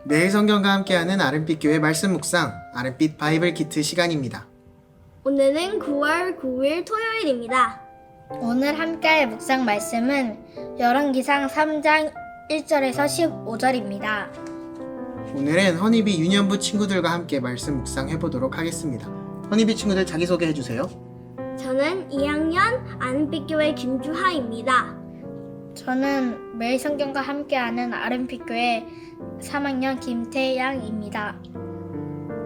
매일 성경과 함께하는 아름빛 교회 말씀 묵상 아름빛 바이블 키트 시간입니다. 오늘은 9월 9일 토요일입니다. 오늘 함께할 묵상 말씀은 열왕기상 3장 1절에서 15절입니다. 오늘은 허니비 유년부 친구들과 함께 말씀 묵상 해보도록 하겠습니다. 허니비 친구들 자기소개 해주세요. 저는 2학년 아름빛교회 김주하입니다. 저는 매일 성경과 함께하는 아름빛교회 3학년 김태양입니다.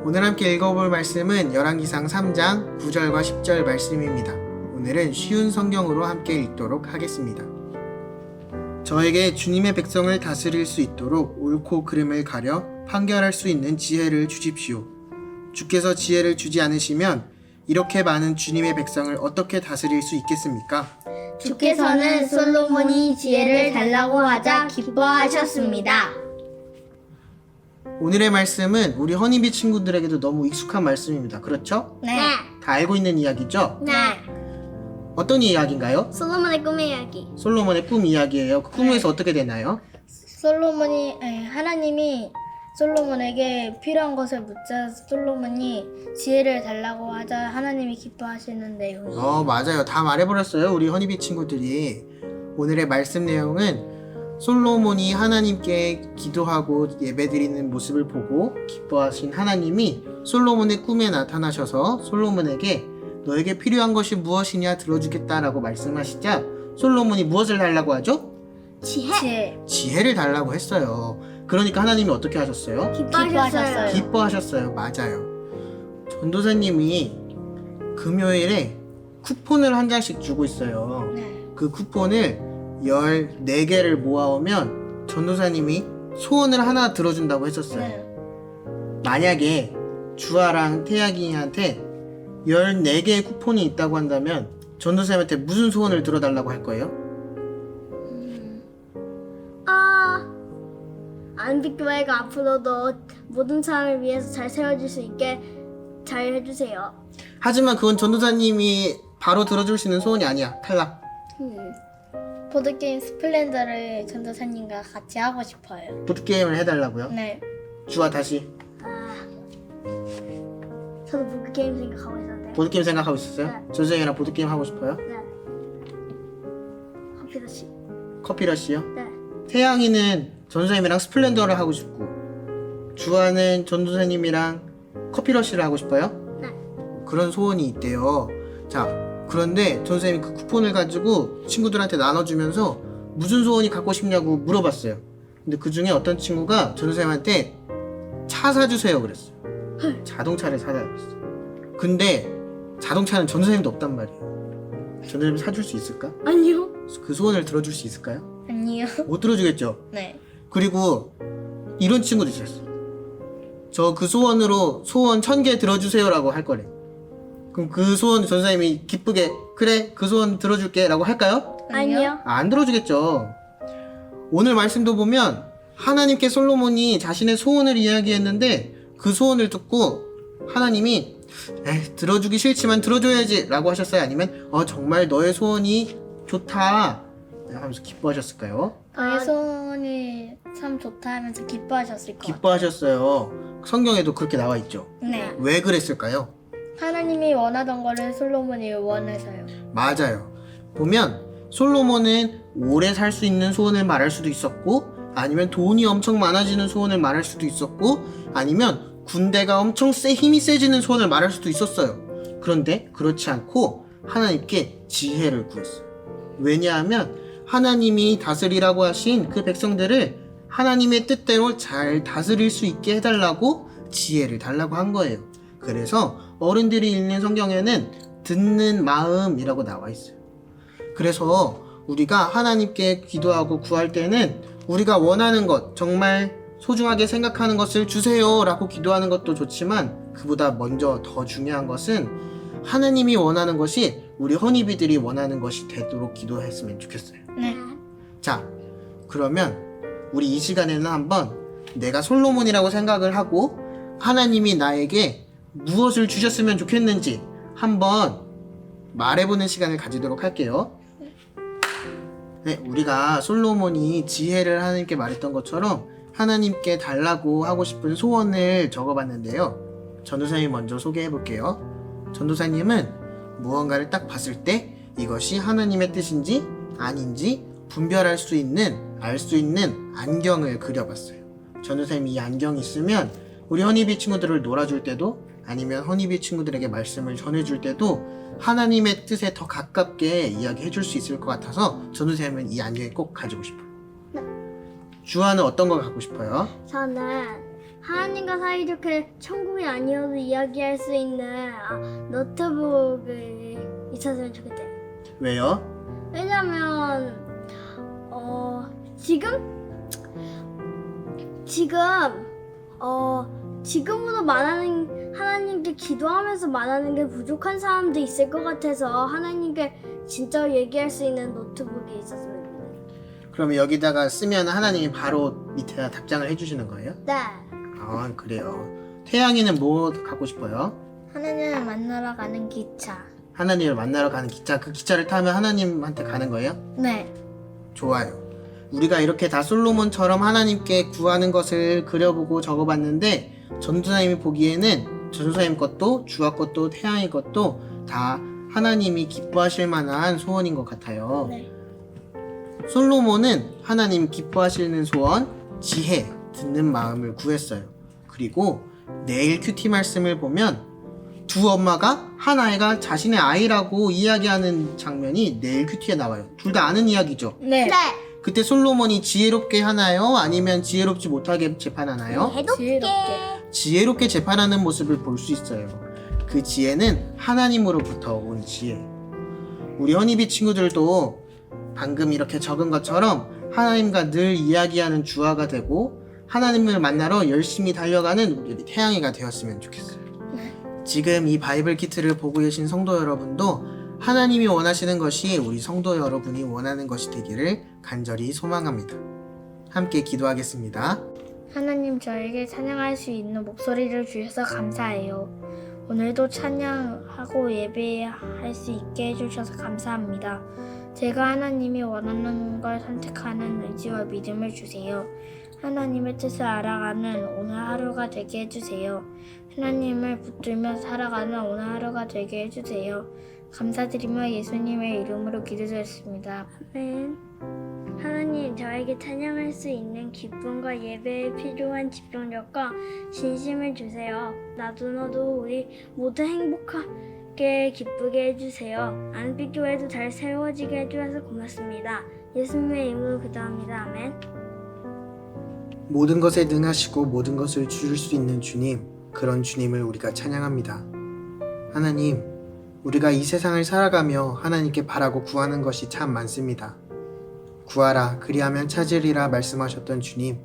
오늘 함께 읽어볼 말씀은 열왕기상 3장 9절과 10절 말씀입니다. 오늘은 쉬운 성경으로 함께 읽도록 하겠습니다. 저에게 주님의 백성을 다스릴 수 있도록 옳고 그름을 가려 판결할 수 있는 지혜를 주십시오. 주께서 지혜를 주지 않으시면 이렇게 많은 주님의 백성을 어떻게 다스릴 수 있겠습니까? 주께서는 솔로몬이 지혜를 달라고 하자 기뻐하셨습니다. 오늘의 말씀은 우리 허니비 친구들에게도 너무 익숙한 말씀입니다. 그렇죠? 네. 다 알고 있는 이야기죠? 네. 어떤 이야기인가요? 솔로몬의 꿈의 이야기. 솔로몬의 꿈 이야기예요. 그 꿈에서 어떻게 되나요? 하나님이 솔로몬에게 필요한 것을 묻자 솔로몬이 지혜를 달라고 하자 하나님이 기뻐하시는 내용이에요. 맞아요. 다 말해버렸어요. 우리 허니비 친구들이. 오늘의 말씀 내용은 솔로몬이 하나님께 기도하고 예배드리는 모습을 보고 기뻐하신 하나님이 솔로몬의 꿈에 나타나셔서 솔로몬에게 너에게 필요한 것이 무엇이냐 들어주겠다라고 말씀하시자 솔로몬이 무엇을 달라고 하죠? 지혜. 지혜를 달라고 했어요. 그러니까 하나님이 어떻게 하셨어요? 기뻐하셨어요. 기뻐하셨어요. 맞아요. 전도사님이 금요일에 쿠폰을 한 장씩 주고 있어요. 네. 그 쿠폰을 14개를 모아오면 전도사님이 소원을 하나 들어준다고 했었어요. 네. 만약에 주아랑 태양이한테 14개의 쿠폰이 있다고 한다면 전도사님한테 무슨 소원을 들어달라고 할 거예요? 아름빛교회가 앞으로도 모든 사람을 위해서 잘 세워질 수 있게 잘 해주세요. 하지만 그건 전도사님이 바로 들어줄 수 있는 소원이 아니야. 탈락. 보드게임 스플렌더를 전도사님과 같이 하고 싶어요. 보드게임을 해달라고요? 네. 주아 다시. 저도 보드게임 생각하고 있었는데. 보드게임 생각하고 있었어요? 네. 전도사님이랑 보드게임 하고 싶어요? 네. 커피러시. 커피러시요? 네. 태양이는 전도사님이랑 스플렌더를 하고 싶고 주아는 전도사님이랑 커피러시를 하고 싶어요? 네. 그런 소원이 있대요. 자, 그런데 전도사님이 그 쿠폰을 가지고 친구들한테 나눠주면서 무슨 소원이 갖고 싶냐고 물어봤어요. 근데 그 중에 어떤 친구가 전도사님한테 차 사주세요 그랬어요. 자동차를 사달라고 그랬어요. 근데 자동차는 전도사님도 없단 말이에요. 전도사님 사줄 수 있을까? 아니요. 그 소원을 들어줄 수 있을까요? 아니요. 못 들어주겠죠? 네. 그리고 이런 친구도 있었어요. 저 그 소원으로 소원 1000개 들어주세요 라고 할 거래. 그럼 그 소원 전사님이 기쁘게 그래 그 소원 들어줄게 라고 할까요? 아니요. 안 들어주겠죠. 오늘 말씀도 보면 하나님께 솔로몬이 자신의 소원을 이야기했는데 그 소원을 듣고 하나님이 들어주기 싫지만 들어줘야지 라고 하셨어요? 아니면 정말 너의 소원이 좋다 하면서 기뻐하셨을까요? 너의 소원이 참 좋다 하면서 기뻐하셨을 것 같아요. 기뻐하셨어요. 성경에도 그렇게 나와 있죠. 네. 왜 그랬을까요? 하나님이 원하던 거를 솔로몬이 원해서요. 맞아요. 보면 솔로몬은 오래 살 수 있는 소원을 말할 수도 있었고 아니면 돈이 엄청 많아지는 소원을 말할 수도 있었고 아니면 군대가 엄청 힘이 세지는 소원을 말할 수도 있었어요. 그런데 그렇지 않고 하나님께 지혜를 구했어요. 왜냐하면 하나님이 다스리라고 하신 그 백성들을 하나님의 뜻대로 잘 다스릴 수 있게 해달라고 지혜를 달라고 한 거예요. 그래서 어른들이 읽는 성경에는 듣는 마음이라고 나와 있어요. 그래서 우리가 하나님께 기도하고 구할 때는 우리가 원하는 것, 정말 소중하게 생각하는 것을 주세요 라고 기도하는 것도 좋지만 그보다 먼저 더 중요한 것은 하나님이 원하는 것이 우리 허니비들이 원하는 것이 되도록 기도했으면 좋겠어요. 네. 자, 그러면 우리 이 시간에는 한번 내가 솔로몬이라고 생각을 하고 하나님이 나에게 무엇을 주셨으면 좋겠는지 한번 말해보는 시간을 가지도록 할게요. 네, 우리가 솔로몬이 지혜를 하나님께 말했던 것처럼 하나님께 달라고 하고 싶은 소원을 적어봤는데요. 전도사님 먼저 소개해 볼게요. 전도사님은 무언가를 딱 봤을 때 이것이 하나님의 뜻인지 아닌지 분별할 수 있는, 알 수 있는 안경을 그려봤어요. 전도사님이 이 안경이 있으면 우리 허니비 친구들을 놀아줄 때도 아니면 허니비 친구들에게 말씀을 전해줄 때도 하나님의 뜻에 더 가깝게 이야기해 줄 수 있을 것 같아서 전도사님은 이 안경을 꼭 가지고 싶어요. 주아는 어떤 거 갖고 싶어요? 저는 하나님과 사이좋게 천국이 아니어도 이야기할 수 있는 노트북이 있었으면 좋겠대요. 왜요? 왜냐면 지금보다 말하는 하나님께 기도하면서 말하는 게 부족한 사람도 있을 것 같아서 하나님께 진짜 얘기할 수 있는 노트북이 있었으면 좋겠어요. 그러면 여기다가 쓰면 하나님이 바로 밑에다 답장을 해주시는 거예요? 네. 아, 그래요. 태양이는 뭐 갖고 싶어요? 하나님을 만나러 가는 기차. 하나님을 만나러 가는 기차. 그 기차를 타면 하나님한테 가는 거예요? 네. 좋아요. 우리가 이렇게 다 솔로몬처럼 하나님께 구하는 것을 그려보고 적어봤는데 전도사님이 보기에는 전도사님 것도 주아 것도 태양이 것도 다 하나님이 기뻐하실 만한 소원인 것 같아요. 네. 솔로몬은 하나님 기뻐하시는 소원, 지혜, 듣는 마음을 구했어요. 그리고 내일 큐티 말씀을 보면 두 엄마가 한 아이가 자신의 아이라고 이야기하는 장면이 내일 큐티에 나와요. 둘 다 아는 이야기죠. 네. 그때 솔로몬이 지혜롭게 하나요? 아니면 지혜롭지 못하게 재판하나요? 지혜롭게 재판하는 모습을 볼 수 있어요. 그 지혜는 하나님으로부터 온 지혜. 우리 허니비 친구들도 방금 이렇게 적은 것처럼 하나님과 늘 이야기하는 주아가 되고 하나님을 만나러 열심히 달려가는 우리 태양이가 되었으면 좋겠어요. 지금 이 바이블 키트를 보고 계신 성도 여러분도 하나님이 원하시는 것이 우리 성도 여러분이 원하는 것이 되기를 간절히 소망합니다. 함께 기도하겠습니다. 하나님, 저에게 찬양할 수 있는 목소리를 주셔서 감사해요. 오늘도 찬양하고 예배할 수 있게 해주셔서 감사합니다. 제가 하나님이 원하는 걸 선택하는 의지와 믿음을 주세요. 하나님의 뜻을 알아가는 오늘 하루가 되게 해주세요. 하나님을 붙들며 살아가는 오늘 하루가 되게 해주세요. 감사드리며 예수님의 이름으로 기도드렸습니다. 아멘. 하나님, 저에게 찬양할 수 있는 기쁨과 예배에 필요한 집중력과 진심을 주세요. 나도 너도 우리 모두 행복하게 기쁘게 해주세요. 안빛교회도 잘 세워지게 해주셔서 고맙습니다. 예수님의 이름으로 기도합니다. 아멘. 모든 것에 능하시고 모든 것을 주실 수 있는 주님, 그런 주님을 우리가 찬양합니다. 하나님, 우리가 이 세상을 살아가며 하나님께 바라고 구하는 것이 참 많습니다. 구하라, 그리하면 찾으리라 말씀하셨던 주님,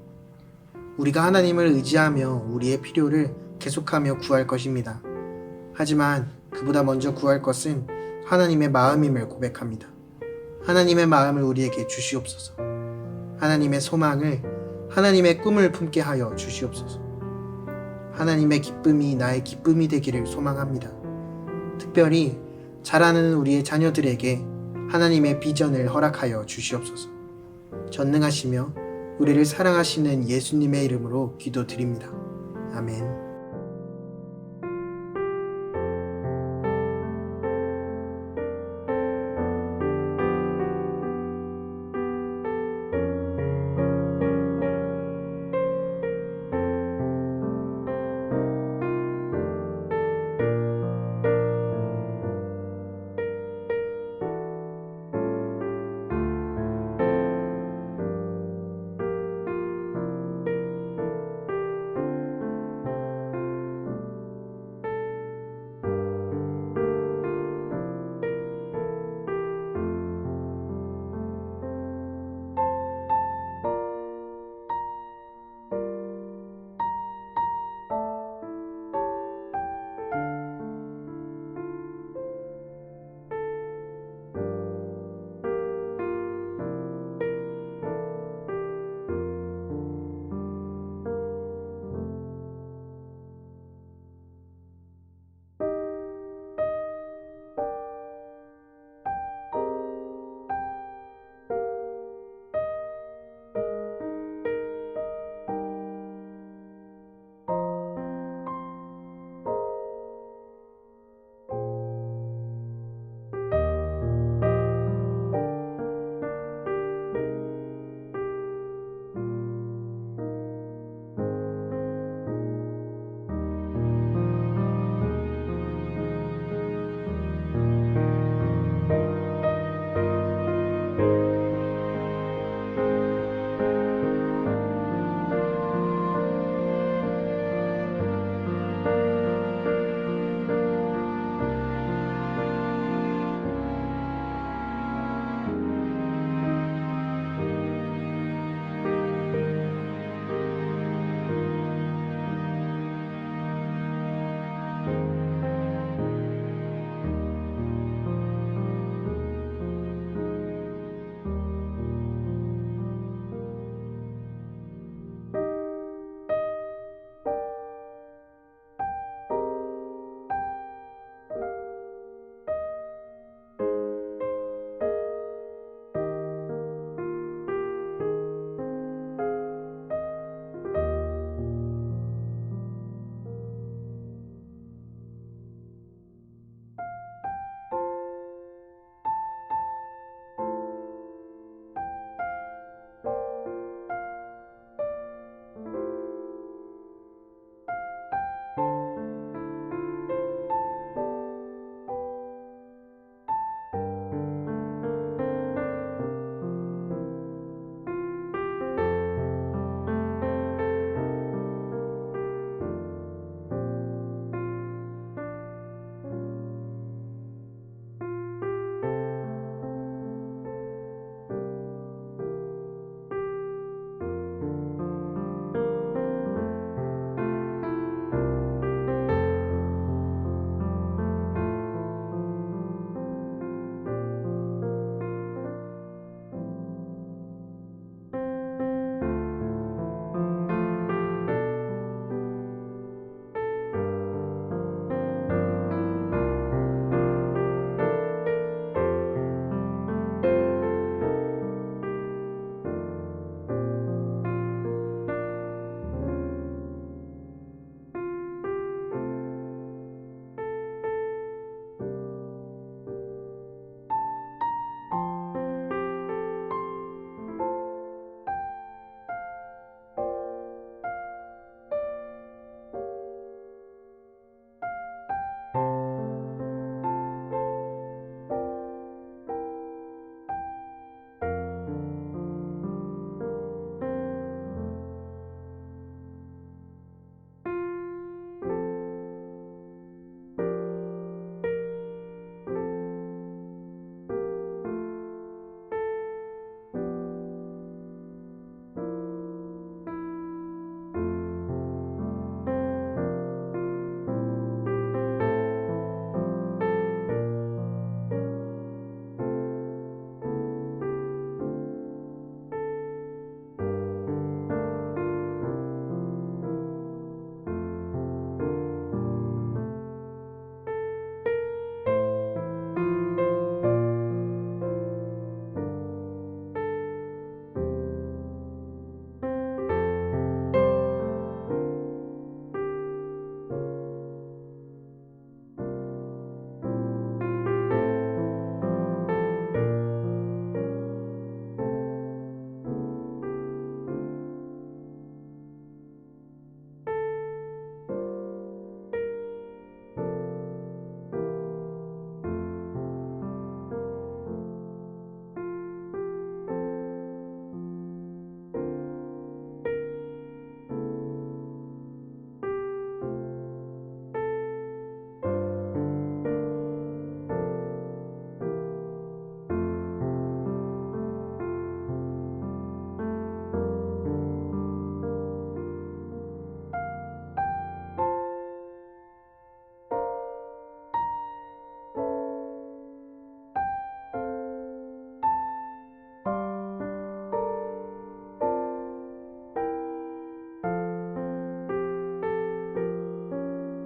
우리가 하나님을 의지하며 우리의 필요를 계속하며 구할 것입니다. 하지만 그보다 먼저 구할 것은 하나님의 마음임을 고백합니다. 하나님의 마음을 우리에게 주시옵소서. 하나님의 소망을, 하나님의 꿈을 품게 하여 주시옵소서. 하나님의 기쁨이 나의 기쁨이 되기를 소망합니다. 특별히 자라는 우리의 자녀들에게 하나님의 비전을 허락하여 주시옵소서. 전능하시며 우리를 사랑하시는 예수님의 이름으로 기도드립니다. 아멘.